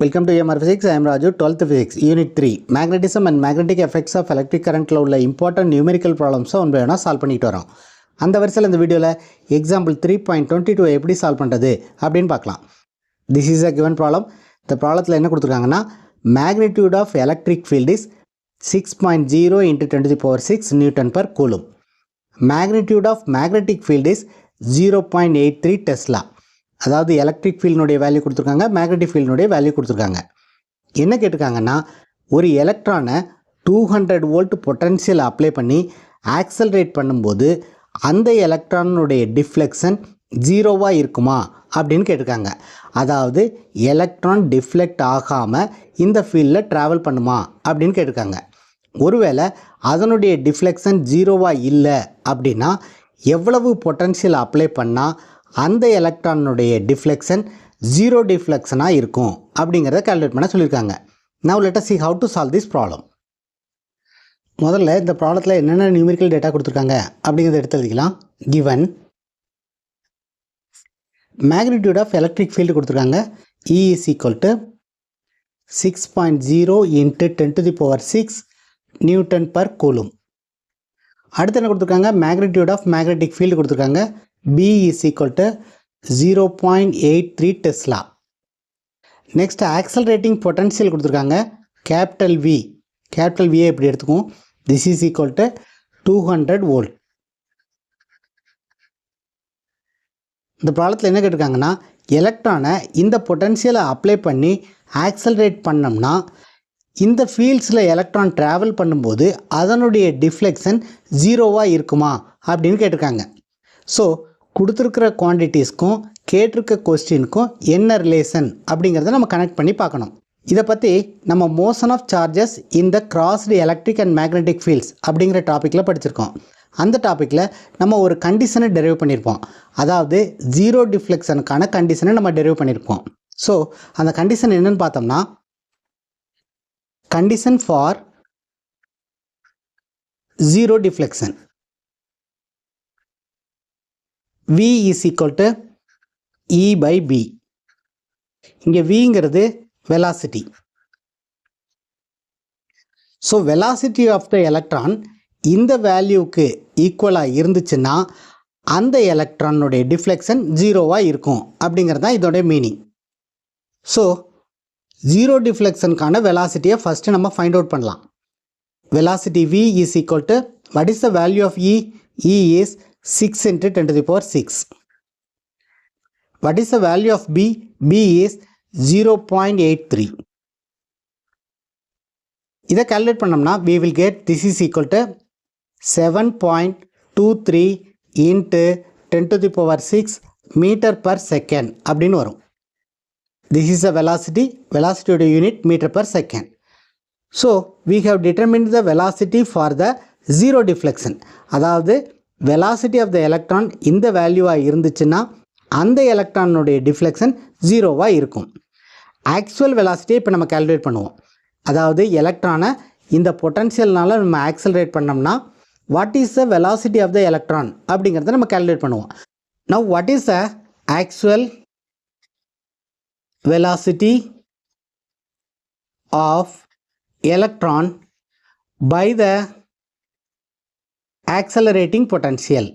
Welcome to EMR Physics. I am Raju, 12th Physics, Unit 3. Magnetism and magnetic effects of electric current உள்ள important numerical problems one by ஒன்றா solve பண்ணிட்டு வரோம். அந்த வரிசையில் இந்த வீடியோவில் எக்ஸாம்பிள் 3.22 எப்படி சால்வ் பண்ணுறது அப்படின்னு பார்க்கலாம். This is a given problem. இந்த ப்ராப்ளத்தில் என்ன கொடுத்துருக்காங்கன்னா magnitude of electric field is 6.0 into 10 to the power 6 Newton per Coulomb. Magnitude of magnetic field is 0.83 Tesla. அதாவது எலக்ட்ரிக் ஃபீல்டினுடைய வேல்யூ கொடுத்துருக்காங்க, மேக்னெட்டிக் ஃபீல்டினுடைய வேல்யூ கொடுத்துருக்காங்க. என்ன கேட்டிருக்காங்கன்னா ஒரு எலக்ட்ரானை 200 வோல்ட் பொட்டன்ஷியல் அப்ளை பண்ணி ஆக்சலரேட் பண்ணும்போது அந்த எலக்ட்ரானுடைய டிஃப்ளெக்ஷன் ஜீரோவாக இருக்குமா அப்படின்னு கேட்டிருக்காங்க. அதாவது எலக்ட்ரான் டிஃப்ளெக்ட் ஆகாமல் இந்த ஃபீல்டில் ட்ராவல் பண்ணுமா அப்படின்னு கேட்டிருக்காங்க. ஒருவேளை அதனுடைய டிஃப்ளெக்ஷன் ஜீரோவாக இல்லை அப்படின்னா எவ்வளவு பொட்டன்ஷியல் அப்ளை பண்ணால் அந்த எலக்ட்ரானுடைய டிஃப்ளெக்ஷன் ஜீரோ டிஃப்ளெக்ஷனாக இருக்கும் அப்படிங்கிறத கால்குலேட் பண்ண சொல்லியிருக்காங்க. Now let us see how to solve this problem. முதல்ல இந்த ப்ராப்ளத்தில் என்னென்ன நியூமெரிக்கல் டேட்டா கொடுத்துருக்காங்க அப்படிங்கிறத எடுத்து எழுதிக்கலாம். Given magnitude of electric field கொடுத்துருக்காங்க, E is equal to 6.0 into 10 to the power 6 Newton per Coulomb. அடுத்து என்ன கொடுத்துருக்காங்க, magnitude of magnetic field கொடுத்துருக்காங்க, B is equal to 0.83 Tesla. Next accelerating potential கொடுத்துருக்காங்க, capital V. capital V எப்படி எடுத்துக்கும், this is equal to 200 volt. இந்த ப்ராப்ளத்தில் என்ன கேட்டிருக்காங்கன்னா எலக்ட்ரானை இந்த பொட்டன்ஷியலை அப்ளை பண்ணி ஆக்சலரேட் பண்ணோம்னா இந்த ஃபீல்ட்ஸில் எலக்ட்ரான் ட்ராவல் பண்ணும்போது அதனுடைய டிஃப்ளெக்ஷன் ஜீரோவாக இருக்குமா அப்படின்னு கேட்டிருக்காங்க. ஸோ கொடுத்துருக்கிற குவான்டிட்டிஸ்க்கும் கேட்டிருக்க கொஸ்டினுக்கும் என்ன ரிலேஷன் அப்படிங்கிறத நம்ம கனெக்ட் பண்ணி பார்க்கணும். இதை பற்றி நம்ம motion of charges in the crossed electric and magnetic fields அப்படிங்கிற டாப்பிக்கில் படிச்சிருக்கோம். அந்த டாப்பிக்கில் நம்ம ஒரு கண்டிஷனை டெரைவ் பண்ணியிருப்போம். அதாவது ஜீரோ டிஃப்ளெக்ஷனுக்கான கண்டிஷனை நம்ம டெரைவ் பண்ணியிருப்போம். ஸோ அந்த கண்டிஷன் என்னன்னு பார்த்தோம்னா condition for zero deflection V is equal to E by B. இங்கே Vங்கிறது velocity. So velocity of the electron இந்த வேல்யூக்கு ஈக்குவலாக இருந்துச்சுன்னா அந்த எலக்ட்ரானுடைய டிஃப்ளெக்ஷன் ஜீரோவாக இருக்கும் அப்படிங்கிறது தான் இதோடைய மீனிங். ஸோ ஜீரோ டிஃப்ளெக்ஷனுக்கான வெலாசிட்டியை ஃபஸ்ட்டு நம்ம ஃபைண்ட் அவுட் பண்ணலாம். velocity V is equal to what is the value of E? E is 6 into 10 to the power 6. What is the value of B? B is 0.83. இதை calculate பண்ணோம்னா we will get this is equal to 7.23 into 10 to the power 6 meter per second அப்படின்னு வரும். This is the velocity. Velocity of the unit meter per second. So we have determined the velocity for the zero deflection. அதாவது velocity of the electron இந்த வேல்யூவாக இருந்துச்சுன்னா அந்த எலக்ட்ரானுடைய deflection ஜீரோவாக இருக்கும். Actual வெலாசிட்டியை இப்போ நம்ம கால்குலேட் பண்ணுவோம். அதாவது எலக்ட்ரானை இந்த பொட்டன்ஷியல்னால நம்ம ஆக்சலரேட் பண்ணோம்னா what is the velocity of the electron அப்படிங்கிறத நம்ம கால்குலேட் பண்ணுவோம். Now what is the actual velocity of electron by the accelerating potential.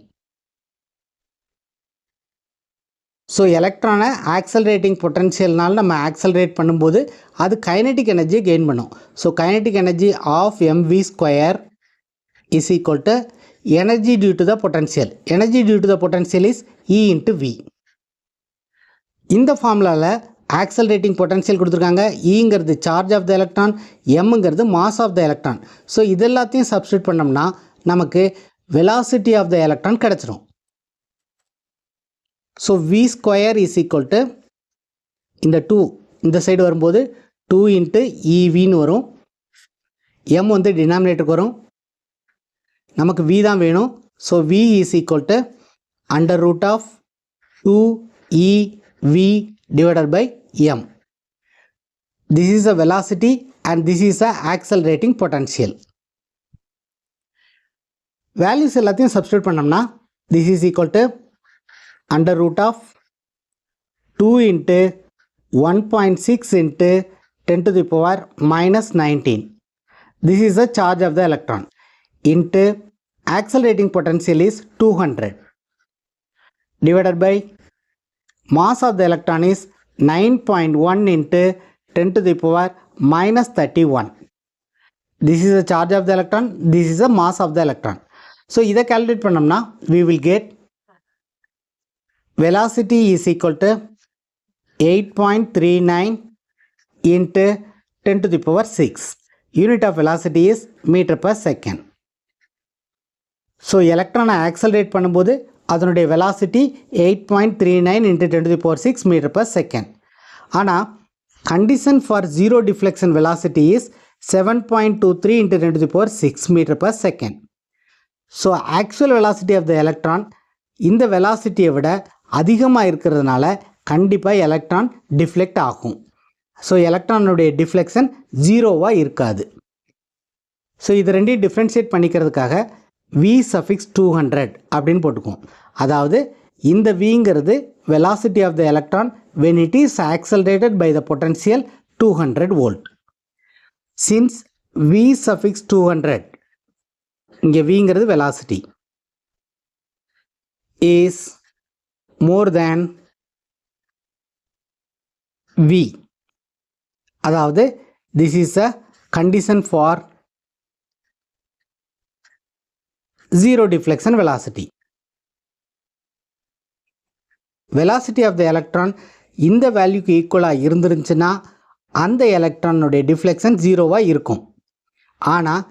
So எலக்ட்ரானை ஆக்சலரேட்டிங் பொட்டன்ஷியல்னால நம்ம ஆக்சலரேட் பண்ணும்போது அது கைனெட்டிக் எனர்ஜியை கெயின் பண்ணும். So kinetic energy of mv square is equal to energy due to the potential. Energy due to the potential is E into V. இந்த ஃபார்முலாவில் accelerating potential கொடுத்துருக்காங்க. ஈங்கிறது சார்ஜ் ஆஃப் த எலக்ட்ரான், எம்ங்கிறது mass of the electron. So இது எல்லாத்தையும் substitute பண்ணோம்னா நமக்கு velocity of the electron கிடச்சிரும். So V square is equal to இந்த 2 இந்த சைடு வரும்போது 2 into EVன்னு வரும். M வந்து டினாமினேட்டருக்கு வரும். நமக்கு V தான் வேணும். So V is equal to under root of 2EV divided by M. This is the velocity and this is the accelerating potential. Values எல்லாத்தையும் substitute பண்ணோம்னா this is equal to under root of 2 into 1.6 into 10 to the power minus 19. This is the charge of the electron into accelerating potential is 200 divided by mass of the electron is 9.1 into 10 to the power minus 31. This is the charge of the electron, this is the mass of the electron. So, இதை calculate பண்ணோம்னா we will get velocity is equal to 8.39 into 10 to the power 6. Unit of velocity is meter per second. So, electron accelerate பண்ணும்போது அதனுடைய velocity 8.39 into 10 to the power 6 meter per second. ஆனால் condition for zero deflection velocity is 7.23 into 10 to the power 6 meter per second. So, actual velocity of the electron இந்த velocityயை விட அதிகமாக இருக்கிறதுனால கண்டிப்பாக electron deflect ஆகும். So எலக்ட்ரானுடைய deflection ஜீரோவாக இருக்காது. So இது ரெண்டையும் டிஃப்ரென்ஷியேட் பண்ணிக்கிறதுக்காக V suffix 200 அப்படின்னு போட்டுக்குவோம். அதாவது இந்த Vங்கிறது velocity of the electron when it is accelerated by the potential 200 volt. Since V suffix 200 இங்கே Vங்கிறது velocity is more than V, அதாவது this is a condition for zero deflection velocity. Velocity of the electron இந்த வேல்யூக்கு ஈக்குவலாக இருந்துருந்துச்சுன்னா அந்த எலக்ட்ரானுடைய deflection ஜீரோவாக இருக்கும். ஆனால்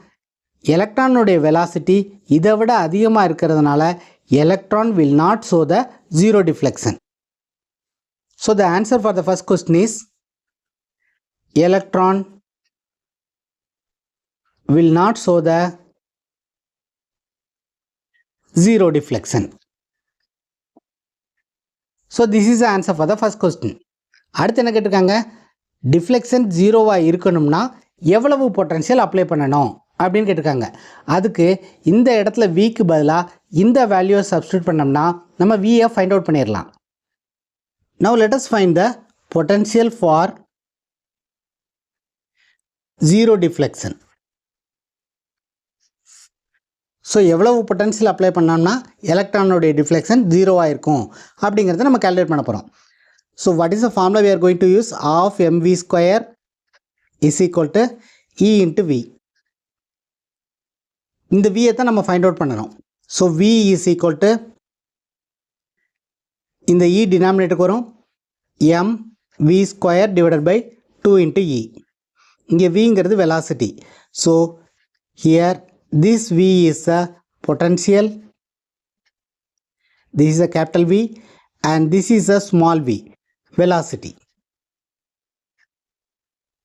எலக்ட்ரானுடைய velocity இதை விட அதிகமாக இருக்கிறதுனால electron will not show the zero deflection. So the answer for the first question is electron will not show the zero deflection. So this is the answer for the first question. அடுத்து என்ன கேட்டிருக்காங்க, deflection ஜீரோவாக இருக்கணும்னா எவ்வளவு potential apply பண்ணணும் அப்படின்னு கேட்டிருக்காங்க. அதுக்கு இந்த இடத்துல Vக்கு பதிலாக இந்த வேல்யூவை சப்ஸ்டியூட் பண்ணோம்னா நம்ம Vயை ஃபைண்ட் அவுட் பண்ணிடலாம். Now let us find the potential for zero deflection. So எவ்வளவு பொட்டன்ஷியல் அப்ளை பண்ணோம்னா எலக்ட்ரானுடைய டிஃப்ளெக்ஷன் ஜீரோவாக இருக்கும் அப்படிங்கிறத நம்ம கால்குலேட் பண்ண போகிறோம். So what is the formula we are going to use? Half mv square is equal to E into V. இந்த Vயை தான் நம்ம ஃபைண்ட் அவுட் பண்ணணும். So V is equal to இந்த E டினாமினேட்டருக்கு வரும் mv square divided by 2 into E. இங்கே Vங்கிறது velocity. So here this V is a potential, this is a capital V and this is a small v, velocity.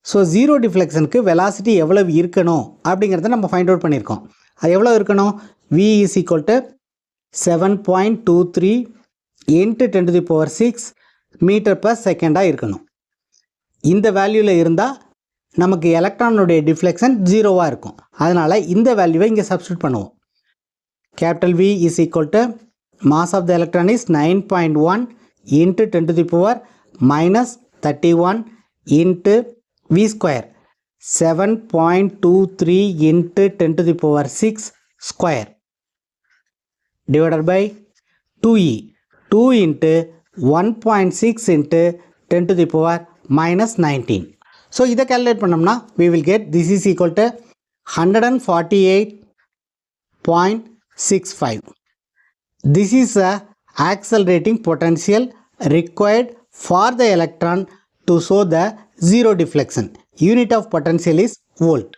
So zero டிஃப்ளெக்ஷனுக்கு velocity எவ்வளவு இருக்கணும் அப்படிங்கிறத நம்ம ஃபைண்ட் அவுட் பண்ணியிருக்கோம். அது எவ்வளோ இருக்கணும்? V is equal to 7.23 into 10 to the power 6 metre per செகண்டாக இருக்கணும். இந்த வேல்யூவில் இருந்தால் நமக்கு எலக்ட்ரானுடைய டிஃப்ளெக்ஷன் ஜீரோவாக இருக்கும். அதனால் இந்த வேல்யூவை இங்கே சப்ஸ்டியூட் பண்ணுவோம். Capital V is equal to mass of the electron is 9.1 into 10 to the power minus 31 into V square 7.23 into 10 to the power 6 square divided by 2E 2 into 1.6 into 10 to the power minus 19. So இதை calculate பண்ணோம்னா we will get this is equal to 148.65. This is a accelerating potential required for the electron to show the zero deflection. Unit of potential is volt.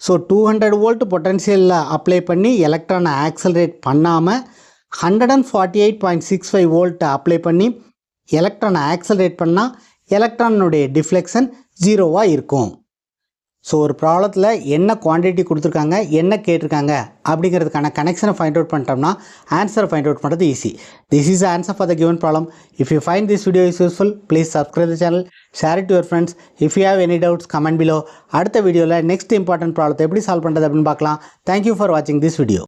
So 200 volt potential apply பண்ணி electron accelerate பண்ணாமல் 148.65 volt apply பண்ணி electron accelerate பண்ணால் எலக்ட்ரானுடைய deflection ஜீரோவாக இருக்கும். So ஒரு ப்ராப்ளத்தில் என்ன quantity கொடுத்துருக்காங்க, என்ன கேட்டிருக்காங்க அப்படிங்கிறதுக்கான கனெக்ஷனை ஃபைண்ட் அவுட் பண்ணிட்டோம்னா ஆன்சரை ஃபைண்ட் அவுட் பண்ணுறது easy. This is answer for the given problem. If you find this video is useful, please subscribe the channel, share it to your friends. If you have any doubts comment below. அடுத்த வீடியோவில் next important ப்ராப்ளத்தை எப்படி solve பண்ணுறது அப்படின்னு பார்க்கலாம். Thank you for வாட்சிங் this video.